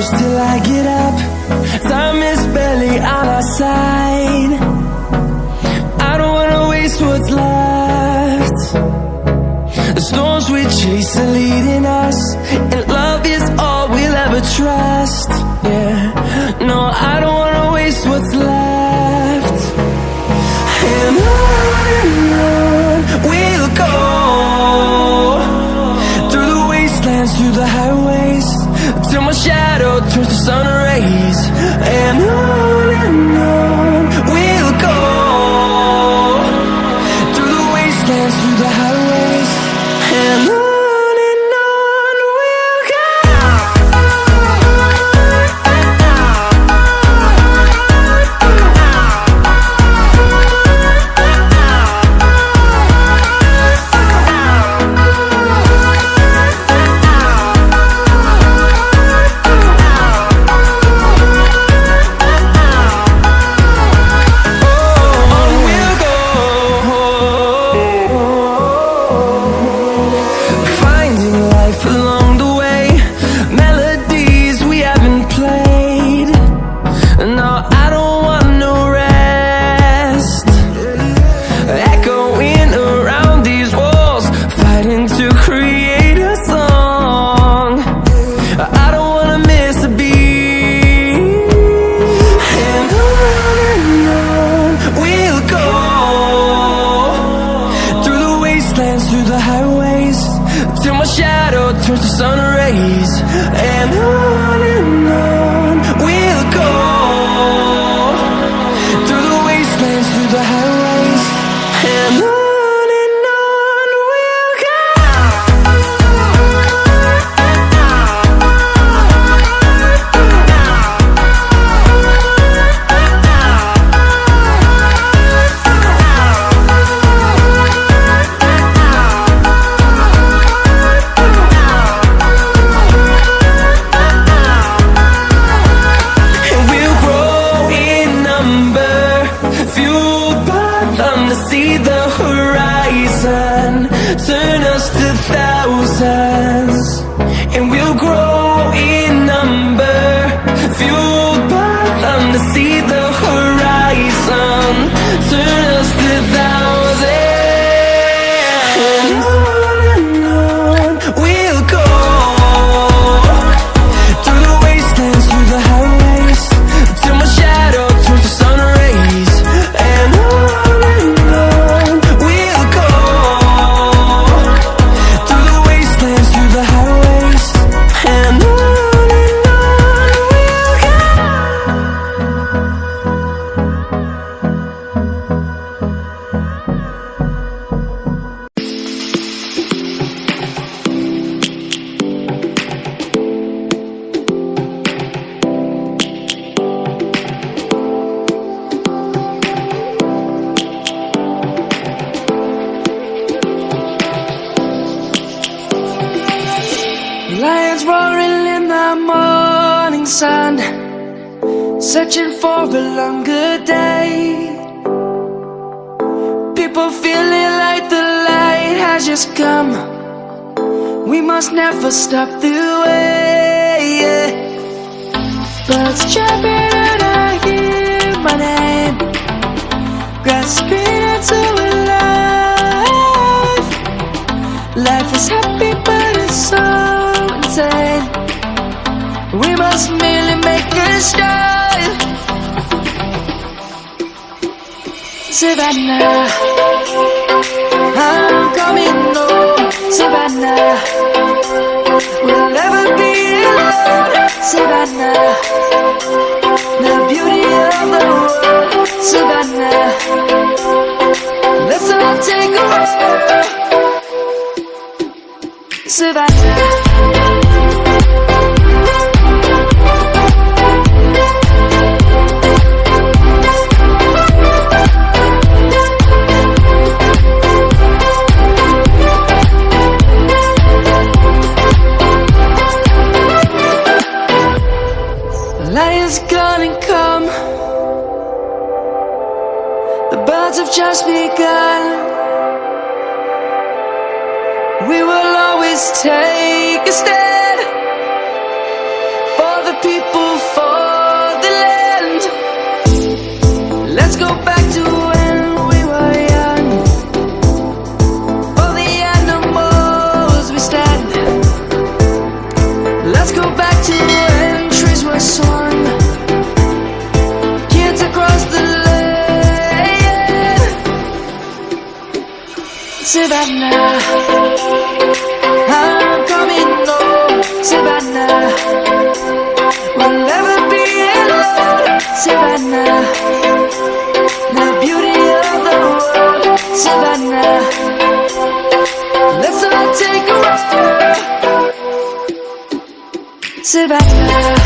close till I get up. Time is barely on our side. I don't wanna waste what's left. The storms we chase are leading us, and love is all we'll ever trust. Yeah, no, I don't wanna waste what's left. And on we'll go, through the wastelands, through the highways, till my shadow turns to sun rays. And on we'll go, through the wastelands, through the highways, and on we'll go. Through the highways, till my shadow turns to sun rays. And on we'll go, through the wastelands, through the highways, and on we'll go. See the horizon, turn us to thousands, and we'll grow in number, fueled by them. To see the horizon, turn us to thousands, and on we'll go, through the wastelands, through the highways, till my shadow turns to sun rays. And lions roaring in the morning sun, searching for a longer day. People feeling like the light has just come. We must never stop the way. Birds chirping and I hear my name, grasping into life. Life is happy but it's so insane. We must merely make a start. Savannah, I'm coming home. Savannah, we'll never be alone. Savannah, the beauty of the world. Savannah, let's all take a walk. Savannah. Lion's gonna come. The birds have just begun. We will always take a stand for the people. Savannah, I'm coming home. Savannah, we'll never be alone. Savannah, the beauty of the world. Savannah, let's all take a ride. Savannah.